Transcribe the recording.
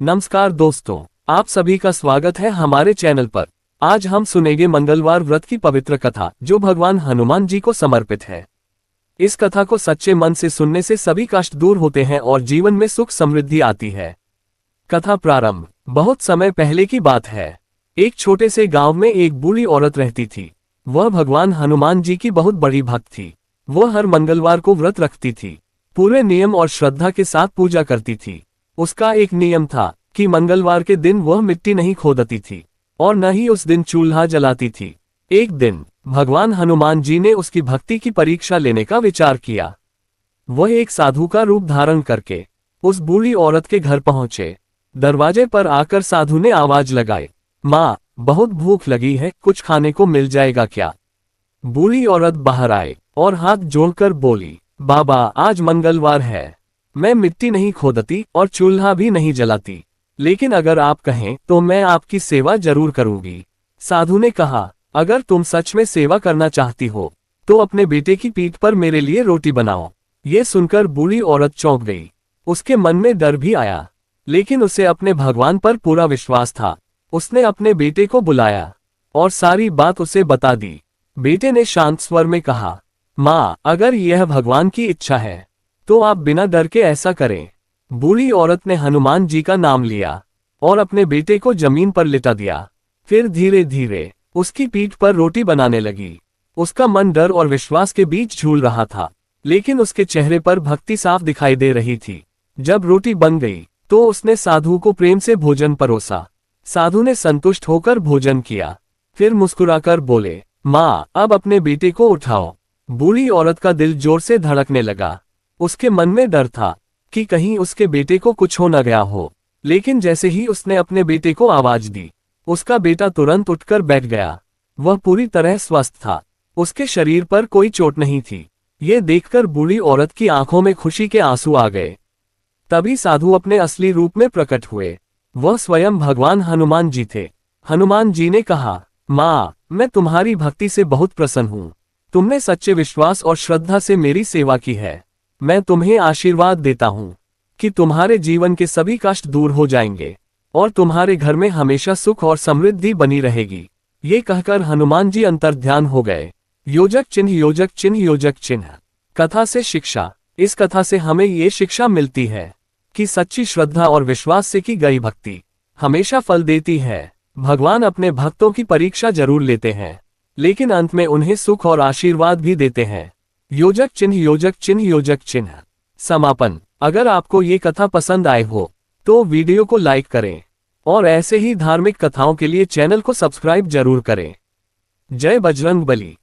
नमस्कार दोस्तों, आप सभी का स्वागत है हमारे चैनल पर। आज हम सुनेंगे मंगलवार व्रत की पवित्र कथा जो भगवान हनुमान जी को समर्पित है। इस कथा को सच्चे मन से सुनने से सभी कष्ट दूर होते हैं और जीवन में सुख समृद्धि आती है। कथा प्रारंभ। बहुत समय पहले की बात है। एक छोटे से गांव में एक बूढ़ी औरत रहती थी। वह भगवान हनुमान जी की बहुत बड़ी भक्त थी। वह हर मंगलवार को व्रत रखती थी, पूरे नियम और श्रद्धा के साथ पूजा करती थी। उसका एक नियम था कि मंगलवार के दिन वह मिट्टी नहीं खोदती थी और न ही उस दिन चूल्हा जलाती थी। एक दिन भगवान हनुमान जी ने उसकी भक्ति की परीक्षा लेने का विचार किया। वह एक साधु का रूप धारण करके उस बूढ़ी औरत के घर पहुंचे। दरवाजे पर आकर साधु ने आवाज लगाई, माँ, बहुत भूख लगी है, कुछ खाने को मिल जाएगा क्या? बूढ़ी औरत बाहर आए और हाथ जोड़कर बोली, बाबा, आज मंगलवार है, मैं मिट्टी नहीं खोदती और चूल्हा भी नहीं जलाती, लेकिन अगर आप कहें तो मैं आपकी सेवा जरूर करूंगी। साधु ने कहा, अगर तुम सच में सेवा करना चाहती हो तो अपने बेटे की पीठ पर मेरे लिए रोटी बनाओ। ये सुनकर बूढ़ी औरत चौंक गई। उसके मन में डर भी आया, लेकिन उसे अपने भगवान पर पूरा विश्वास था। उसने अपने बेटे को बुलाया और सारी बात उसे बता दी। बेटे ने शांत स्वर में कहा, माँ, अगर यह भगवान की इच्छा है तो आप बिना डर के ऐसा करें। बूढ़ी औरत ने हनुमान जी का नाम लिया और अपने बेटे को जमीन पर लिटा दिया। फिर धीरे धीरे उसकी पीठ पर रोटी बनाने लगी। उसका मन डर और विश्वास के बीच झूल रहा था, लेकिन उसके चेहरे पर भक्ति साफ दिखाई दे रही थी। जब रोटी बन गई तो उसने साधु को प्रेम से भोजन परोसा। साधु ने संतुष्ट होकर भोजन किया, फिर मुस्कुराकर बोले, माँ, अब अपने बेटे को उठाओ। बूढ़ी औरत का दिल जोर से धड़कने लगा। उसके मन में डर था कि कहीं उसके बेटे को कुछ हो न गया हो, लेकिन जैसे ही उसने अपने बेटे को आवाज दी, उसका बेटा तुरंत उठकर बैठ गया। वह पूरी तरह स्वस्थ था। उसके शरीर पर कोई चोट नहीं थी। ये देखकर बूढ़ी औरत की आंखों में खुशी के आंसू आ गए। तभी साधु अपने असली रूप में प्रकट हुए। वह स्वयं भगवान हनुमान जी थे। हनुमान जी ने कहा, माँ, मैं तुम्हारी भक्ति से बहुत प्रसन्न हूँ। तुमने सच्चे विश्वास और श्रद्धा से मेरी सेवा की है। मैं तुम्हें आशीर्वाद देता हूँ कि तुम्हारे जीवन के सभी कष्ट दूर हो जाएंगे और तुम्हारे घर में हमेशा सुख और समृद्धि बनी रहेगी। ये कहकर हनुमान जी अंतर्ध्यान हो गए। योजक चिन्ह, योजक चिन्ह, योजक चिन्ह। कथा से शिक्षा। इस कथा से हमें ये शिक्षा मिलती है कि सच्ची श्रद्धा और विश्वास से की गई भक्ति हमेशा फल देती है। भगवान अपने भक्तों की परीक्षा जरूर लेते हैं, लेकिन अंत में उन्हें सुख और आशीर्वाद भी देते हैं। योजक चिन्ह, योजक चिन्ह, योजक चिन्ह। समापन। अगर आपको ये कथा पसंद आए हो तो वीडियो को लाइक करें और ऐसे ही धार्मिक कथाओं के लिए चैनल को सब्सक्राइब जरूर करें। जय बजरंग बली।